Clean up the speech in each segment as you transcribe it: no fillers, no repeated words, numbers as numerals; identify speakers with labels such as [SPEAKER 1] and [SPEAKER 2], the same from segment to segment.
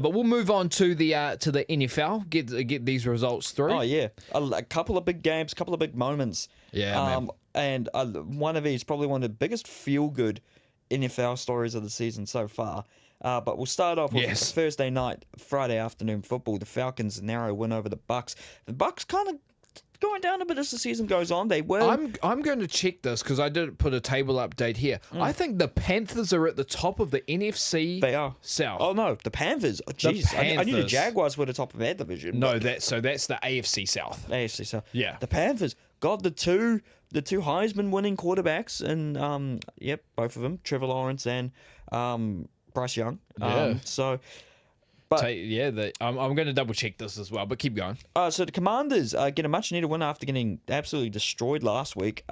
[SPEAKER 1] But we'll move on to the NFL. Get these results through.
[SPEAKER 2] Oh yeah, a couple of big games, a couple of big moments.
[SPEAKER 1] Yeah, man.
[SPEAKER 2] And one of these probably one of the biggest feel-good NFL stories of the season so far. But we'll start off with Thursday night, Friday afternoon football. The Falcons' narrow win over the Bucks. The Bucks kind of going down a bit as the season goes on. They were.
[SPEAKER 1] I'm going to check this because I did put a table update here. I think the Panthers are at the top of the NFC.
[SPEAKER 2] They are
[SPEAKER 1] South.
[SPEAKER 2] Oh no, the Panthers. Oh, jeez, I knew the Jaguars were the top of their division.
[SPEAKER 1] No, that's the AFC South.
[SPEAKER 2] AFC South.
[SPEAKER 1] Yeah,
[SPEAKER 2] the Panthers got the two Heisman winning quarterbacks, and both of them, Trevor Lawrence and Bryce Young.
[SPEAKER 1] I'm going to double check this as well, but keep going.
[SPEAKER 2] So the Commanders get a much needed win after getting absolutely destroyed last week.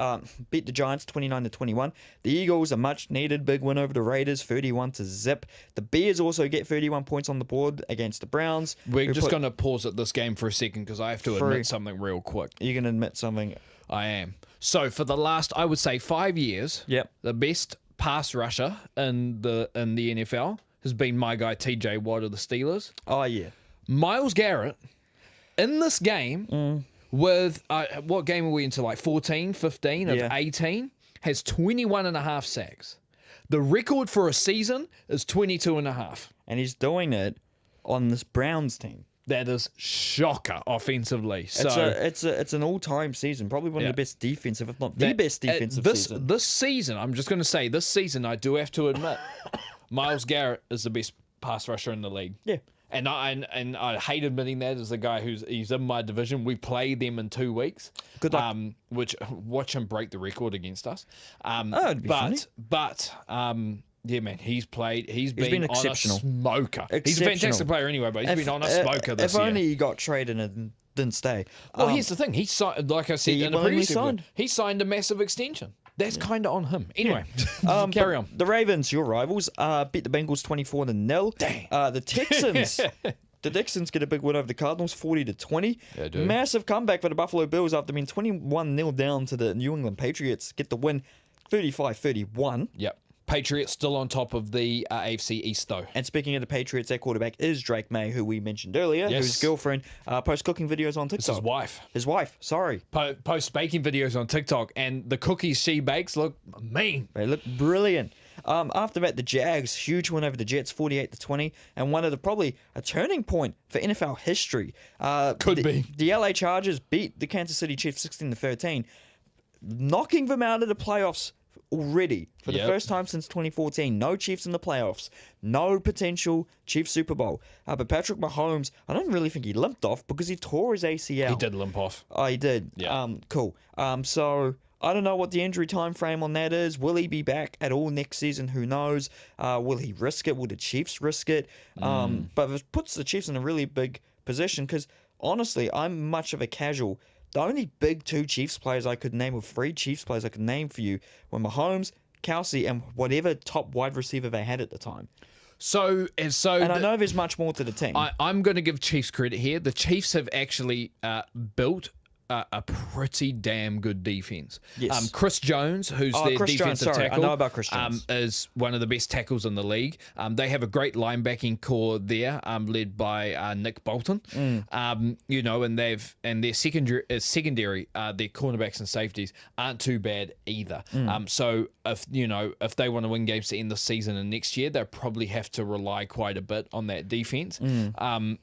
[SPEAKER 2] Beat the Giants 29-21. The Eagles a much needed big win over the Raiders 31-0. The Bears also get 31 points on the board against the Browns.
[SPEAKER 1] We're just going to pause at this game for a second because I have to admit something real quick.
[SPEAKER 2] You're going to admit something?
[SPEAKER 1] I am. So for the last, I would say 5 years, the best pass rusher in the NFL has been my guy TJ Watt of the Steelers.
[SPEAKER 2] Oh, yeah.
[SPEAKER 1] Myles Garrett, in this game, with, what game are we into, like 14, 15 of 18, has 21 and a half sacks. The record for a season is 22 and a half.
[SPEAKER 2] And he's doing it on this Browns team.
[SPEAKER 1] That is shocker offensively. So
[SPEAKER 2] it's an all-time season, probably one of the best defensive, if not the best defensive season.
[SPEAKER 1] This season, I'm just going to say, this season, I do have to admit, Myles Garrett is the best pass rusher in the league.
[SPEAKER 2] Yeah.
[SPEAKER 1] And I hate admitting that as a guy he's in my division. We play them in 2 weeks.
[SPEAKER 2] Good luck.
[SPEAKER 1] Watch him break the record against us.
[SPEAKER 2] It'd be funny.
[SPEAKER 1] Yeah, man, he's been
[SPEAKER 2] exceptional.
[SPEAKER 1] On a smoker. He's a fantastic player anyway, but he's been on a smoker this year.
[SPEAKER 2] If only he got traded and didn't stay.
[SPEAKER 1] Well, here's the thing. He signed, like I said in the previous episode, he signed a massive extension. That's kind of on him. Anyway, carry on.
[SPEAKER 2] The Ravens, your rivals, beat the Bengals 24-0.
[SPEAKER 1] Dang.
[SPEAKER 2] The Texans. The Texans get a big win over the Cardinals, 40-20.
[SPEAKER 1] Yeah, dude.
[SPEAKER 2] Massive comeback for the Buffalo Bills after being 21-0 down to the New England Patriots. Get the win, 35-31.
[SPEAKER 1] Yep. Patriots still on top of the AFC East, though.
[SPEAKER 2] And speaking of the Patriots, their quarterback is Drake May, who we mentioned earlier, whose girlfriend posts cooking videos on TikTok.
[SPEAKER 1] It's his wife.
[SPEAKER 2] His wife, sorry.
[SPEAKER 1] Posts baking videos on TikTok, and the cookies she bakes look mean.
[SPEAKER 2] They look brilliant. After that, the Jags, huge win over the Jets, 48-20, and one of the probably a turning point for NFL history.
[SPEAKER 1] Could be.
[SPEAKER 2] The LA Chargers beat the Kansas City Chiefs 16-13, knocking them out of the playoffs already for the first time since 2014. No Chiefs in the playoffs. No potential Chiefs Super Bowl. But Patrick Mahomes, I don't really think he limped off because he tore his ACL.
[SPEAKER 1] He did limp off.
[SPEAKER 2] Oh, he did.
[SPEAKER 1] Yeah.
[SPEAKER 2] Cool. So I don't know what the injury time frame on that is. Will he be back at all next season? Who knows? Will he risk it? Will the Chiefs risk it? But it puts the Chiefs in a really big position because honestly, I'm much of a casual. The only big two Chiefs players I could name, or three Chiefs players I could name for you, were Mahomes, Kelsey, and whatever top wide receiver they had at the time.
[SPEAKER 1] And
[SPEAKER 2] I know there's much more to the team.
[SPEAKER 1] I'm going to give Chiefs credit here. The Chiefs have actually built a pretty damn good defense.
[SPEAKER 2] Yes.
[SPEAKER 1] Chris Jones, who's their defensive tackle,
[SPEAKER 2] I know about Chris Jones.
[SPEAKER 1] Is one of the best tackles in the league. They have a great linebacking core there, led by Nick Bolton. And their secondary, their cornerbacks and safeties aren't too bad either. So if they want to win games to end the season and next year, they'll probably have to rely quite a bit on that defense.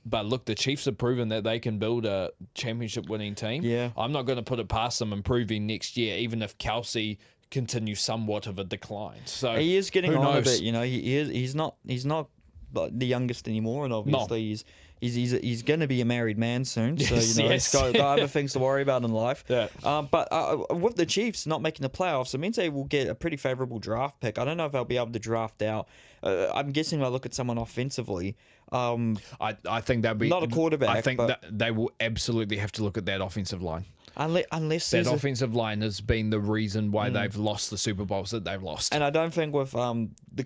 [SPEAKER 1] But look, the Chiefs have proven that they can build a championship-winning team.
[SPEAKER 2] Yeah.
[SPEAKER 1] I'm not going to put it past them improving next year, even if Kelsey continues somewhat of a decline. So
[SPEAKER 2] he is getting on a bit. He's not the youngest anymore, and obviously he's going to be a married man soon. So he's got other things to worry about in life.
[SPEAKER 1] Yeah.
[SPEAKER 2] But with the Chiefs not making the playoffs, it means they will get a pretty favorable draft pick. I don't know if they'll be able to draft out. I'm guessing they'll look at someone offensively.
[SPEAKER 1] I think that'd be
[SPEAKER 2] not a quarterback.
[SPEAKER 1] I think that they will absolutely have to look at that offensive line.
[SPEAKER 2] Unless
[SPEAKER 1] that offensive line has been the reason why they've lost the Super Bowls that they've lost.
[SPEAKER 2] And I don't think with the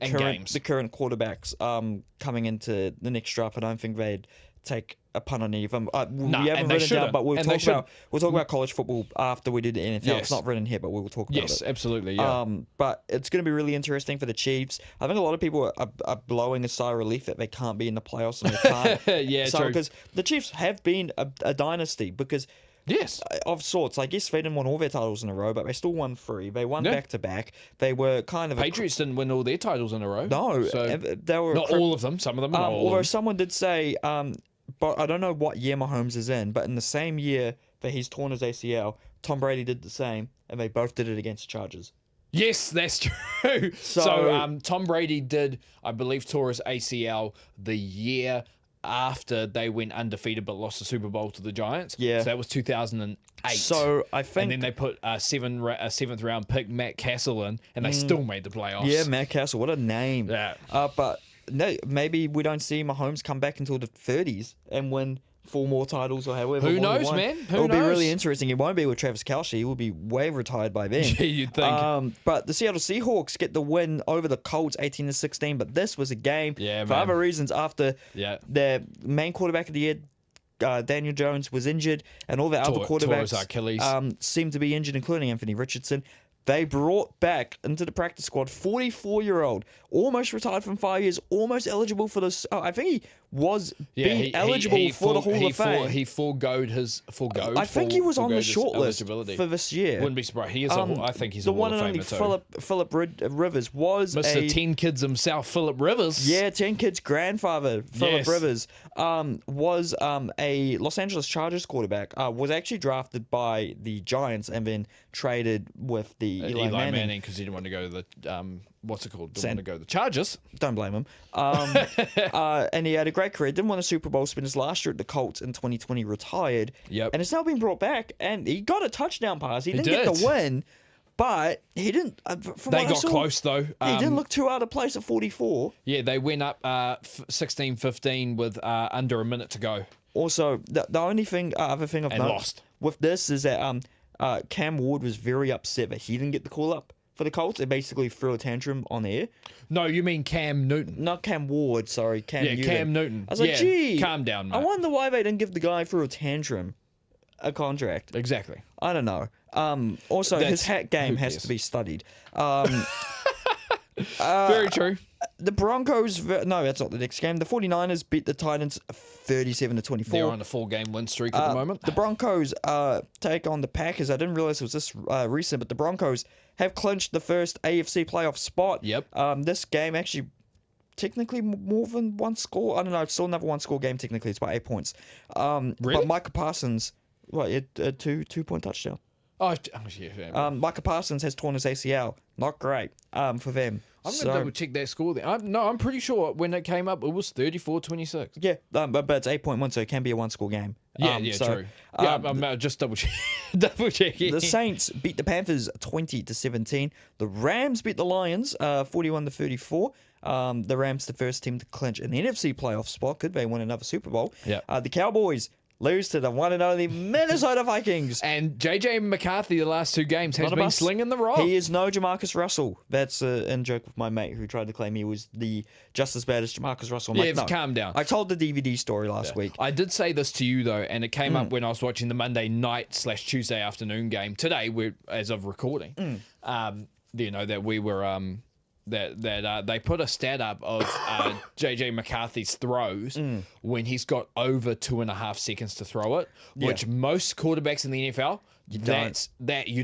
[SPEAKER 2] current quarterbacks coming into the next draft, I don't think they'd take a punt on any of them. We
[SPEAKER 1] and
[SPEAKER 2] haven't
[SPEAKER 1] they
[SPEAKER 2] written down,
[SPEAKER 1] shouldn't.
[SPEAKER 2] but
[SPEAKER 1] And they shouldn't.
[SPEAKER 2] we'll talk about college football after we do the NFL.
[SPEAKER 1] Yes.
[SPEAKER 2] It's not written here, but we will talk about it.
[SPEAKER 1] Yes, absolutely. Yeah.
[SPEAKER 2] But it's going to be really interesting for the Chiefs. I think a lot of people are blowing a sigh of relief that they can't be in the playoffs and they can't.
[SPEAKER 1] Yeah, true.
[SPEAKER 2] Because the Chiefs have been a dynasty because
[SPEAKER 1] Yes.
[SPEAKER 2] of sorts. I guess they didn't win all their titles in a row, but they still won 3. They won
[SPEAKER 1] Yeah.
[SPEAKER 2] back to back. They were kind of
[SPEAKER 1] Patriots didn't win all their titles in a row.
[SPEAKER 2] no.
[SPEAKER 1] So
[SPEAKER 2] They were
[SPEAKER 1] not all of them. Some of them. Not all
[SPEAKER 2] although
[SPEAKER 1] of them.
[SPEAKER 2] someone did say, but I don't know what year Mahomes is in, but in the same year that he's torn his ACL, Tom Brady did the same, and they both did it against the Chargers.
[SPEAKER 1] Yes, that's true. So Tom Brady did, I believe, tore his ACL the year after they went undefeated but lost the Super Bowl to the Giants.
[SPEAKER 2] Yeah.
[SPEAKER 1] So that was 2008.
[SPEAKER 2] So I think,
[SPEAKER 1] and then they put a seventh round pick, Matt Castle, in, and they still made the playoffs.
[SPEAKER 2] yeah, Matt Castle, what a name.
[SPEAKER 1] Yeah.
[SPEAKER 2] But no, maybe we don't see Mahomes come back until the 30s and win 4 more titles or however.
[SPEAKER 1] Who
[SPEAKER 2] more he
[SPEAKER 1] knows,
[SPEAKER 2] won.
[SPEAKER 1] man? Who
[SPEAKER 2] It'll be
[SPEAKER 1] knows?
[SPEAKER 2] really interesting. It won't be with Travis Kelce. He will be way retired by then.
[SPEAKER 1] Yeah, you'd think.
[SPEAKER 2] But the Seattle Seahawks get the win over the Colts 18-16. But this was a game
[SPEAKER 1] Yeah,
[SPEAKER 2] for
[SPEAKER 1] man.
[SPEAKER 2] other reasons after
[SPEAKER 1] Yeah.
[SPEAKER 2] their main quarterback of the year, Daniel Jones, was injured, and all the other
[SPEAKER 1] Tore his
[SPEAKER 2] quarterbacks
[SPEAKER 1] Achilles.
[SPEAKER 2] seemed to be injured, including Anthony Richardson. They brought back into the practice squad 44-year-old, almost retired from 5 years, almost eligible for this. I think he was being eligible for the Hall of Fame.
[SPEAKER 1] He foregoed his
[SPEAKER 2] I think he was on the
[SPEAKER 1] his
[SPEAKER 2] short list
[SPEAKER 1] eligibility.
[SPEAKER 2] for this year.
[SPEAKER 1] Wouldn't be surprised. He is. I think he's
[SPEAKER 2] the
[SPEAKER 1] a Hall
[SPEAKER 2] one
[SPEAKER 1] of
[SPEAKER 2] and only
[SPEAKER 1] Famer too.
[SPEAKER 2] Philip Rivers was
[SPEAKER 1] Mr. 10 Kids himself, Philip Rivers.
[SPEAKER 2] Yeah, 10 Kids' grandfather, Philip
[SPEAKER 1] Yes.
[SPEAKER 2] Rivers, was a Los Angeles Chargers quarterback. Was actually drafted by the Giants and then traded with the Eli Manning.
[SPEAKER 1] Because he didn't want to go to the what's it called? Didn't want to go to the Chargers.
[SPEAKER 2] Don't blame him. And he had a great career. Didn't win a Super Bowl. Spent his last year at the Colts in 2020. Retired.
[SPEAKER 1] Yep.
[SPEAKER 2] And it's now been brought back. And he got a touchdown pass. He didn't get
[SPEAKER 1] did.
[SPEAKER 2] the win, but he didn't. From
[SPEAKER 1] They
[SPEAKER 2] what I
[SPEAKER 1] got
[SPEAKER 2] saw,
[SPEAKER 1] close though.
[SPEAKER 2] He didn't look too out of place at 44.
[SPEAKER 1] Yeah, they went up 16-15 with under a minute to go.
[SPEAKER 2] Also, the only thing, other thing I've
[SPEAKER 1] And
[SPEAKER 2] noticed
[SPEAKER 1] lost.
[SPEAKER 2] with this is that Cam Ward was very upset that he didn't get the call up for the Colts. They basically threw a tantrum on air.
[SPEAKER 1] No, you mean Cam Newton?
[SPEAKER 2] Not Cam Ward, sorry, Cam
[SPEAKER 1] Yeah,
[SPEAKER 2] Newton.
[SPEAKER 1] Cam Newton.
[SPEAKER 2] I was like,
[SPEAKER 1] Yeah,
[SPEAKER 2] gee,
[SPEAKER 1] calm down,
[SPEAKER 2] I
[SPEAKER 1] mate.
[SPEAKER 2] wonder why they didn't give the guy for a tantrum a contract.
[SPEAKER 1] Exactly.
[SPEAKER 2] I don't know. Also, his
[SPEAKER 1] That's-
[SPEAKER 2] hat game
[SPEAKER 1] who
[SPEAKER 2] has
[SPEAKER 1] cares?
[SPEAKER 2] to be studied.
[SPEAKER 1] Very true.
[SPEAKER 2] The Broncos, no, that's not the next game. The 49ers beat the Titans 37-24.
[SPEAKER 1] They're on a 4-game win streak at the moment.
[SPEAKER 2] The Broncos take on the Packers. I didn't realize it was this recent, but the Broncos have clinched the first AFC playoff spot.
[SPEAKER 1] Yep.
[SPEAKER 2] This game actually technically more than one score. I don't know. It's still another one-score game. Technically, it's by 8 points.
[SPEAKER 1] Really?
[SPEAKER 2] But Micah Parsons, a 2-point touchdown.
[SPEAKER 1] Yeah.
[SPEAKER 2] Micah Parsons has torn his ACL. Not great for them.
[SPEAKER 1] I'm going to double check that score there. I'm pretty sure when it came up, it was 34-26.
[SPEAKER 2] Yeah, but it's 8.1, so it can be a one-score game.
[SPEAKER 1] True. I'm just double checking.
[SPEAKER 2] The Saints beat the Panthers 20-17. The Rams beat the Lions 41-34. The Rams, the first team to clinch an NFC playoff spot. Could they win another Super Bowl?
[SPEAKER 1] Yeah.
[SPEAKER 2] The Cowboys lose to the one and only Minnesota Vikings.
[SPEAKER 1] And J.J McCarthy, the last 2 games, has
[SPEAKER 2] Not a
[SPEAKER 1] been
[SPEAKER 2] bust.
[SPEAKER 1] slinging the rock.
[SPEAKER 2] He is no Jamarcus Russell. That's in joke with my mate who tried to claim he was just as bad as Jamarcus Russell. I'm
[SPEAKER 1] Yeah,
[SPEAKER 2] like, no.
[SPEAKER 1] calm down.
[SPEAKER 2] I told the DVD story last week.
[SPEAKER 1] I did say this to you though, and it came up when I was watching the Monday night / Tuesday afternoon game today. As of recording, that we were that they put a stat up of J.J. McCarthy's throws when he's got over 2.5 seconds to throw it, which most quarterbacks in the NFL you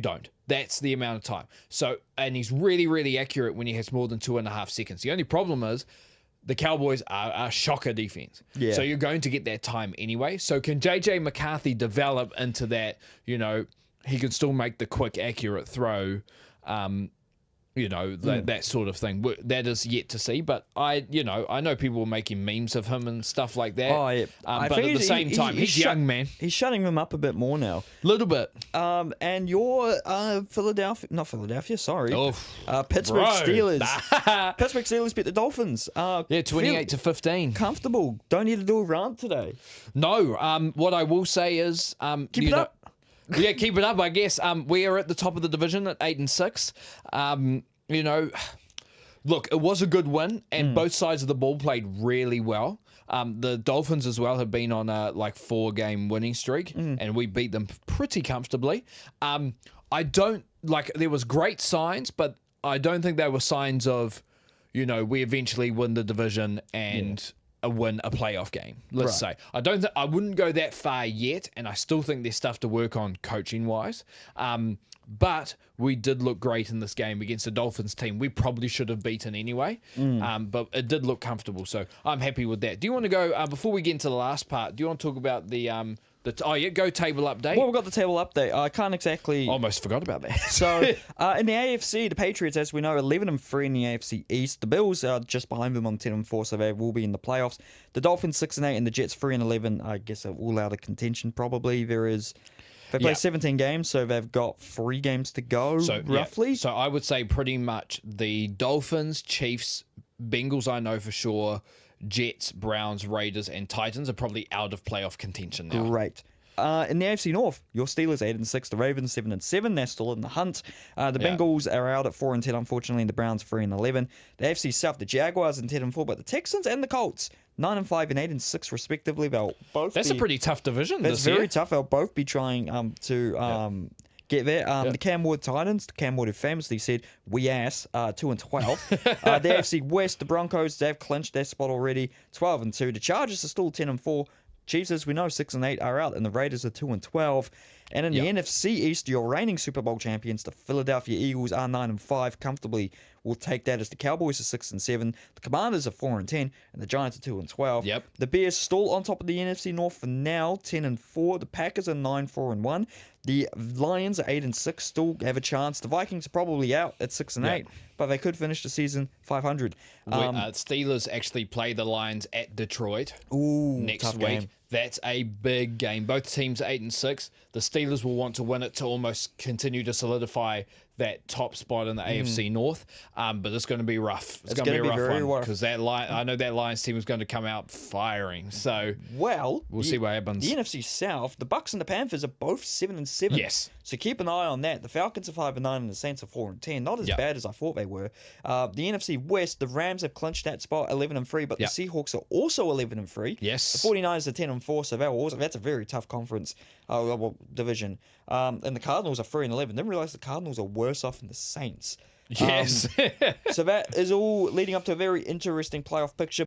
[SPEAKER 1] don't. That's the amount of time. So, and he's really, really accurate when he has more than 2.5 seconds. The only problem is the Cowboys are a shocker defense.
[SPEAKER 2] Yeah.
[SPEAKER 1] So you're going to get that time anyway. So can J.J. McCarthy develop into that, he can still make the quick, accurate throw, that sort of thing. That is yet to see. But I know people were making memes of him and stuff like that.
[SPEAKER 2] Oh, yeah.
[SPEAKER 1] But at the same time, he's young, man.
[SPEAKER 2] He's shutting them up a bit more now.
[SPEAKER 1] Little bit.
[SPEAKER 2] And your Pittsburgh
[SPEAKER 1] Bro.
[SPEAKER 2] Steelers. Pittsburgh Steelers beat the Dolphins.
[SPEAKER 1] 28-15.
[SPEAKER 2] Comfortable. Don't need to do a rant today.
[SPEAKER 1] No. What I will say is,
[SPEAKER 2] Keep it up.
[SPEAKER 1] Yeah, keep it up, I guess. We are at the top of the division at 8-6. Look, it was a good win, and both sides of the ball played really well. The Dolphins as well have been on a 4-game winning streak, and we beat them pretty comfortably. I don't there was great signs, but I don't think they were signs of, we eventually win the division and win a playoff game. Let's say I wouldn't go that far yet, and I still think there's stuff to work on coaching wise. But we did look great in this game against the Dolphins team. We probably should have beaten anyway, but it did look comfortable. So I'm happy with that. Do you want to go before we get into the last part? Do you want to talk about the go table update?
[SPEAKER 2] Well, we've got the table update. I can't exactly.
[SPEAKER 1] Almost forgot about that.
[SPEAKER 2] So in the AFC, the Patriots, as we know, 11-3 in the AFC East. The Bills are just behind them on 10-4, so they will be in the playoffs. The Dolphins 6-8 and the Jets 3-11. I guess are all out of contention. Probably they play 17 games, so they've got 3 games to go, roughly.
[SPEAKER 1] Yeah. So I would say pretty much the Dolphins, Chiefs, Bengals, I know for sure, Jets, Browns, Raiders, and Titans are probably out of playoff contention now.
[SPEAKER 2] Great. In the AFC North, your Steelers 8-6, the Ravens 7-7. They're still in the hunt. The Bengals are out at 4-10, unfortunately, and the Browns 3-11. The AFC South, the Jaguars 10-4, but the Texans and the Colts 9-5 and 8-6 respectively. They'll both.
[SPEAKER 1] That's a pretty tough division.
[SPEAKER 2] That's
[SPEAKER 1] very
[SPEAKER 2] year. Tough. They'll both be trying to get there. The Cam Ward Titans, Cam Ward who famously said, "We ass 2-12." The AFC West, the Broncos, they've clinched their spot already, 12-2. The Chargers are still 10-4. Chiefs, as we know, 6-8 are out, and the Raiders are 2-12. And in the NFC East, your reigning Super Bowl champions, the Philadelphia Eagles, are 9-5. Comfortably will take that as the Cowboys are 6-7. The Commanders are 4-10, and the Giants are 2-12.
[SPEAKER 1] Yep.
[SPEAKER 2] The Bears still on top of the NFC North for now, 10-4. The Packers are 9-4-1. The Lions are 8-6, still have a chance. The Vikings are probably out at 6-8, but they could finish the season 500.
[SPEAKER 1] Steelers actually play the Lions at Detroit next week.
[SPEAKER 2] Game.
[SPEAKER 1] That's a big game. Both teams are 8-6. The Steelers will want to win it to almost continue to solidify that top spot in the AFC North. But it's going to be rough. It's going to be a rough one because I know that Lions team is going to come out firing. So we'll see what happens.
[SPEAKER 2] The NFC South, the Bucks and the Panthers are both 7-7.
[SPEAKER 1] Yes.
[SPEAKER 2] So keep an eye on that. The Falcons are 5-9 and the Saints are 4-10. Not as bad as I thought they were. The NFC West, the Rams have clinched that spot 11-3, but the Seahawks are also 11-3.
[SPEAKER 1] Yes.
[SPEAKER 2] The 49ers are 10-4, so that's a very tough conference division. And the Cardinals are 3-11. Didn't realize the Cardinals are worse off than the Saints.
[SPEAKER 1] Yes.
[SPEAKER 2] So that is all leading up to a very interesting playoff picture.